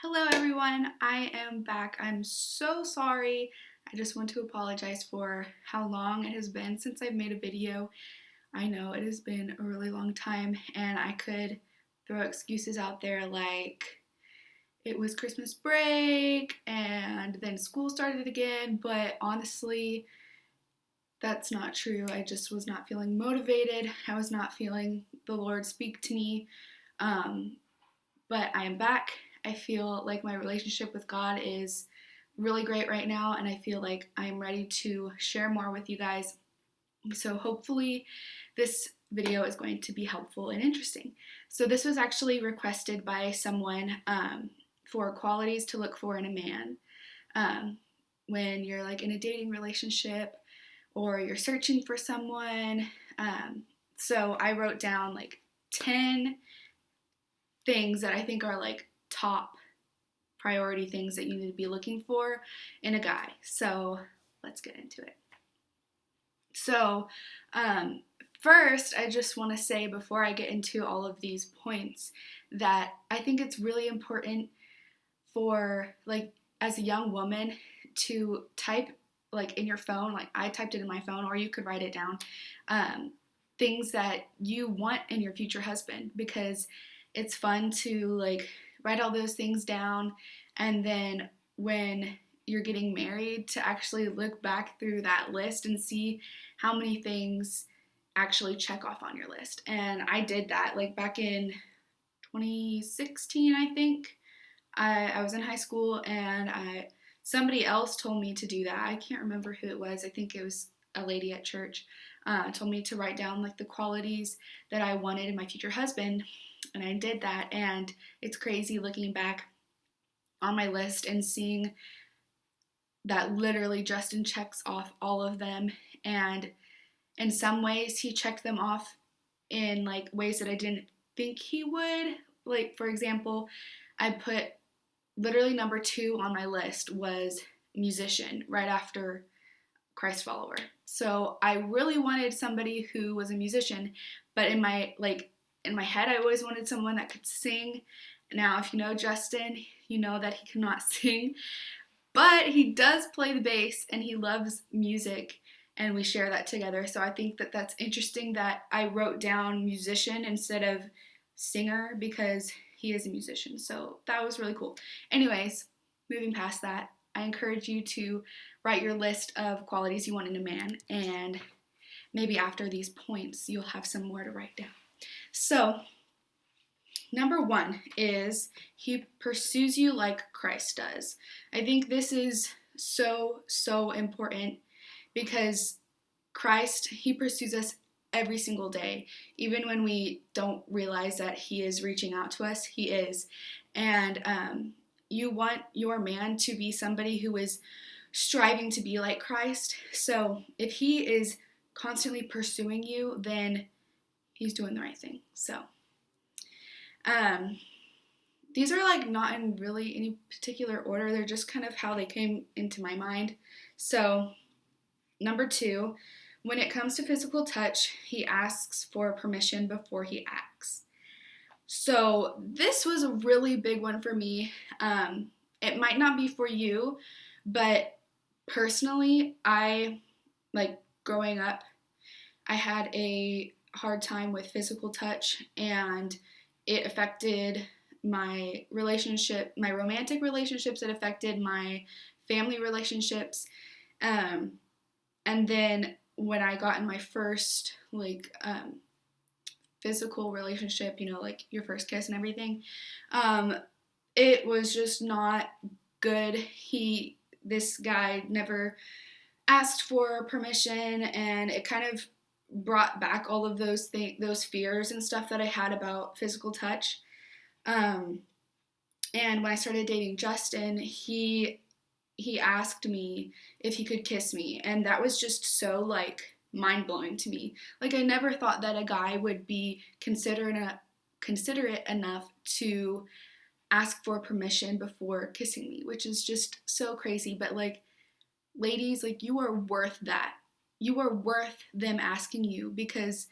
Hello everyone, I am back. I'm so sorry. I just want to apologize for how long it has been since I've made a video. I know it has been a really long time and I could throw excuses out there like it was Christmas break and then school started again, but honestly, that's not true. I just was not feeling motivated. I was not feeling the Lord speak to me. Um, but I am back. I feel like my relationship with God is really great right now, and I feel like I'm ready to share more with you guys. So, hopefully, this video is going to be helpful and interesting. So, this was actually requested by someone for qualities to look for in a man um, when you're like in a dating relationship or you're searching for someone. So, I wrote down like 10 things that I think are like top priority things that you need to be looking for in a guy. So let's get into it. So, um, first, I just want to say before I get into all of these points that I think it's really important for, like, as a young woman to type, like, in your phone, like I typed it in my phone, or you could write it down, um, things that you want in your future husband, because it's fun to, like, write all those things down, and then when you're getting married to actually look back through that list and see how many things actually check off on your list. And I did that like back in 2016, I think. I was in high school and somebody else told me to do that. I can't remember who it was. I think it was a lady at church. Told me to write down like the qualities that I wanted in my future husband, and I did that. And it's crazy looking back on my list and seeing that literally Justin checks off all of them. And in some ways, he checked them off in like ways that I didn't think he would. Like, for example, I put literally number 2 on my list was musician, right after Christ follower. So I really wanted somebody who was a musician, but in my head I always wanted someone that could sing. Now, if you know Justin, you know that he cannot sing, but he does play the bass and he loves music, and we share that together. So I think that that's interesting that I wrote down musician instead of singer, because he is a musician. So that was really cool. Anyways, moving past that, I encourage you to write your list of qualities you want in a man, and maybe after these points, you'll have some more to write down. So, number 1 is he pursues you like Christ does. I think this is so important, because Christ, he pursues us every single day. Even when we don't realize that he is reaching out to us, he is. And you want your man to be somebody who is striving to be like Christ. So if he is constantly pursuing you, then he's doing the right thing. So um, these are like not in really any particular order. They're just kind of how they came into my mind. So number 2, when it comes to physical touch, he asks for permission before he acts. So this was a really big one for me. It might not be for you, but personally, like growing up, I had a hard time with physical touch, and it affected my relationship, my romantic relationships. It affected my family relationships. Um, and then when I got in my first physical relationship, like your first kiss and everything, it was just not good. This guy never asked for permission, and it kind of brought back all of those fears and stuff that I had about physical touch. And when I started dating Justin, he asked me if he could kiss me, and that was just so like mind-blowing to me. Like, I never thought that a guy would be considerate enough to ask for permission before kissing me, which is just so crazy. But like, ladies, like, you are worth that. You are worth them asking you, because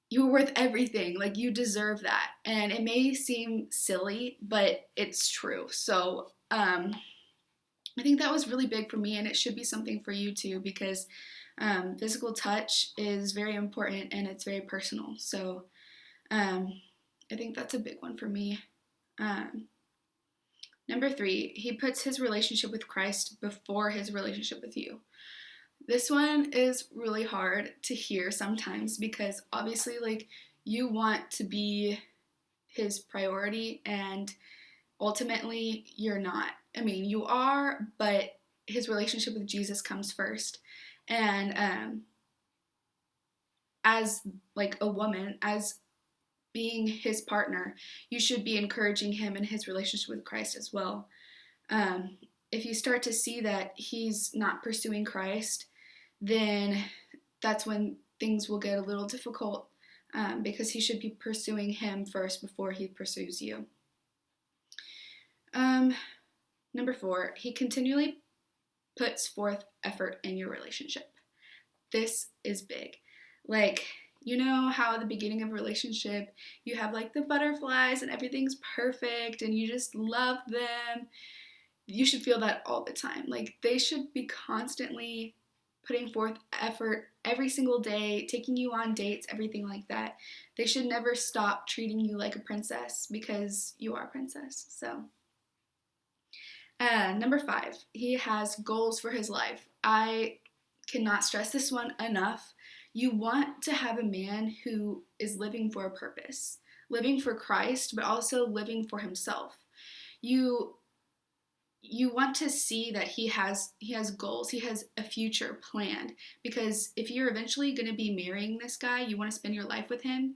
you're worth everything. Like, you deserve that. And it may seem silly, but it's true. So, I think that was really big for me, and it should be something for you too, because physical touch is very important and it's very personal. So, I think that's a big one for me. Um, Number 3, he puts his relationship with Christ before his relationship with you. This one is really hard to hear sometimes because obviously, like, you want to be his priority, and ultimately, you're not. I mean, you are, but his relationship with Jesus comes first. And as like a woman, as being his partner, you should be encouraging him in his relationship with Christ as well. Um, if you start to see that he's not pursuing Christ, then that's when things will get a little difficult, because he should be pursuing him first before he pursues you. Number 4, he continually puts forth effort in your relationship. This is big. Like, you know how at the beginning of a relationship you have like the butterflies and everything's perfect and you just love them? You should feel that all the time. Like, they should be constantly putting forth effort every single day, taking you on dates, everything like that. They should never stop treating you like a princess, because you are a princess. So, number 5, he has goals for his life. I cannot stress this one enough. You want to have a man who is living for a purpose, living for Christ, but also living for himself. You want to see that he has goals, he has a future planned, because if you're eventually going to be marrying this guy, you want to spend your life with him,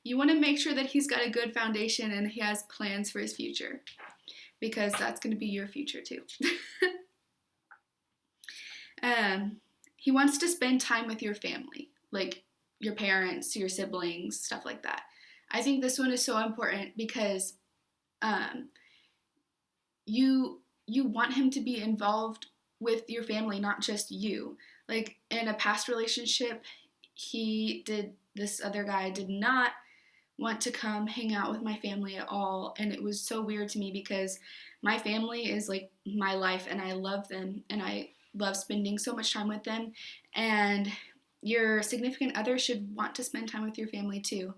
you want to make sure that he's got a good foundation and he has plans for his future, because that's going to be your future too. He wants to spend time with your family, like your parents, your siblings, stuff like that. I think this one is so important because you want him to be involved with your family, not just you. Like, in a past relationship, this other guy did not want to come hang out with my family at all, and it was so weird to me because my family is like my life and I love them and I love spending so much time with them, and your significant other should want to spend time with your family too.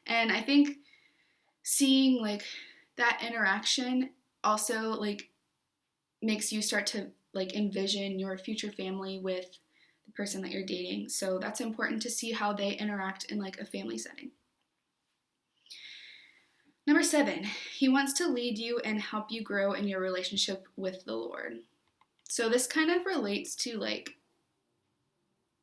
And I think seeing like that interaction also like makes you start to like envision your future family with the person that you're dating. So that's important to see how they interact in like a family setting. Number 7, he wants to lead you and help you grow in your relationship with the Lord. So this kind of relates to like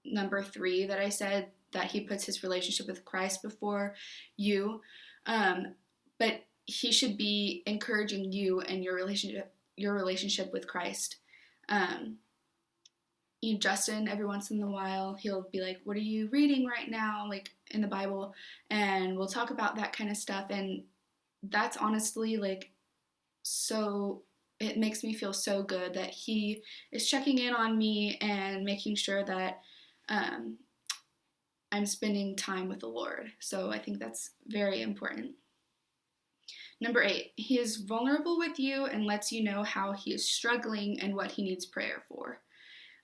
number 3 that I said, that he puts his relationship with Christ before you. But he should be encouraging you and your relationship with Christ. Justin, every once in a while, he'll be like, "What are you reading right now?" Like in the Bible, and we'll talk about that kind of stuff. And that's honestly like so. It makes me feel so good that he is checking in on me and making sure that I'm spending time with the Lord. So I think that's very important. Number 8, he is vulnerable with you and lets you know how he is struggling and what he needs prayer for.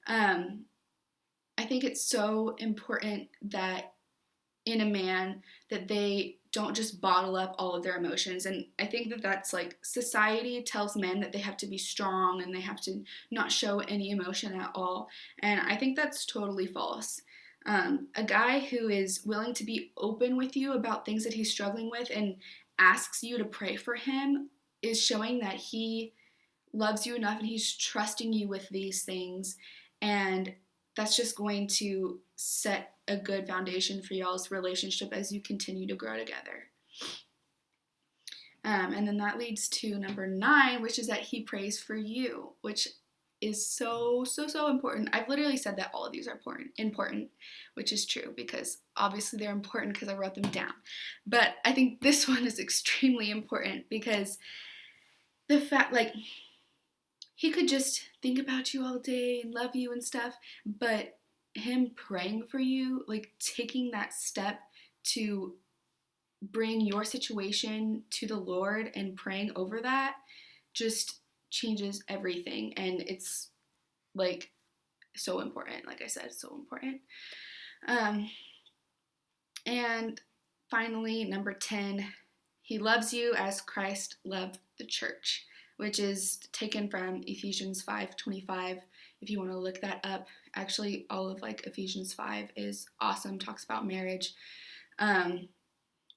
I think it's so important that in a man that they don't just bottle up all of their emotions. And I think that that's like society tells men that they have to be strong and they have to not show any emotion at all. And I think that's totally false. A guy who is willing to be open with you about things that he's struggling with and asks you to pray for him is showing that he loves you enough and he's trusting you with these things. And that's just going to set a good foundation for y'all's relationship as you continue to grow together. And then that leads to number 9, which is that he prays for you, which is so important. I've literally said that all of these are important, which is true because obviously they're important because I wrote them down. But I think this one is extremely important because the fact, like, he could just think about you all day and love you and stuff, but him praying for you, like taking that step to bring your situation to the Lord and praying over that just changes everything. And it's like so important. Like I said, so important. And finally, number 10, he loves you as Christ loved the church, which is taken from Ephesians 5:25. If you want to look that up, actually all of like Ephesians 5 is awesome, talks about marriage.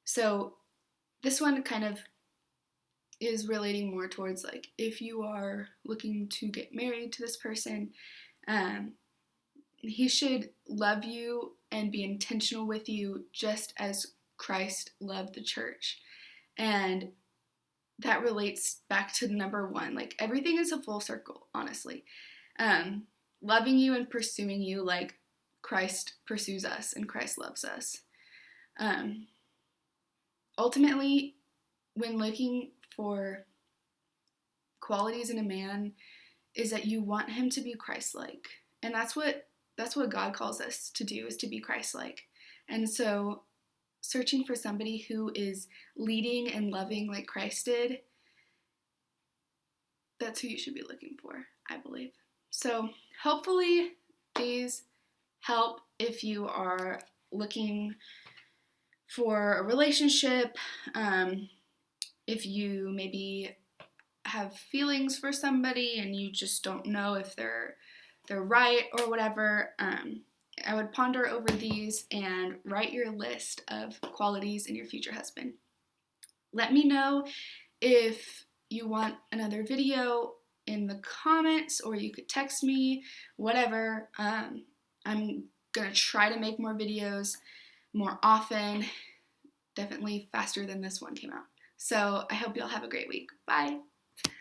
So this one kind of is relating more towards like if you are looking to get married to this person, he should love you and be intentional with you just as Christ loved the church. And that relates back to number 1. Like everything is a full circle, honestly. Loving you and pursuing you like Christ pursues us and Christ loves us. Ultimately, when looking for qualities in a man, is that you want him to be Christ-like. And that's what God calls us to do, is to be Christ-like. And so searching for somebody who is leading and loving like Christ did, that's who you should be looking for, I believe. So hopefully these help if you are looking for a relationship, if you maybe have feelings for somebody and you just don't know if they're right or whatever. I would ponder over these and write your list of qualities in your future husband. Let me know if you want another video in the comments, or you could text me, whatever. I'm gonna try to make more videos more often, definitely faster than this one came out. So I hope y'all have a great week. Bye.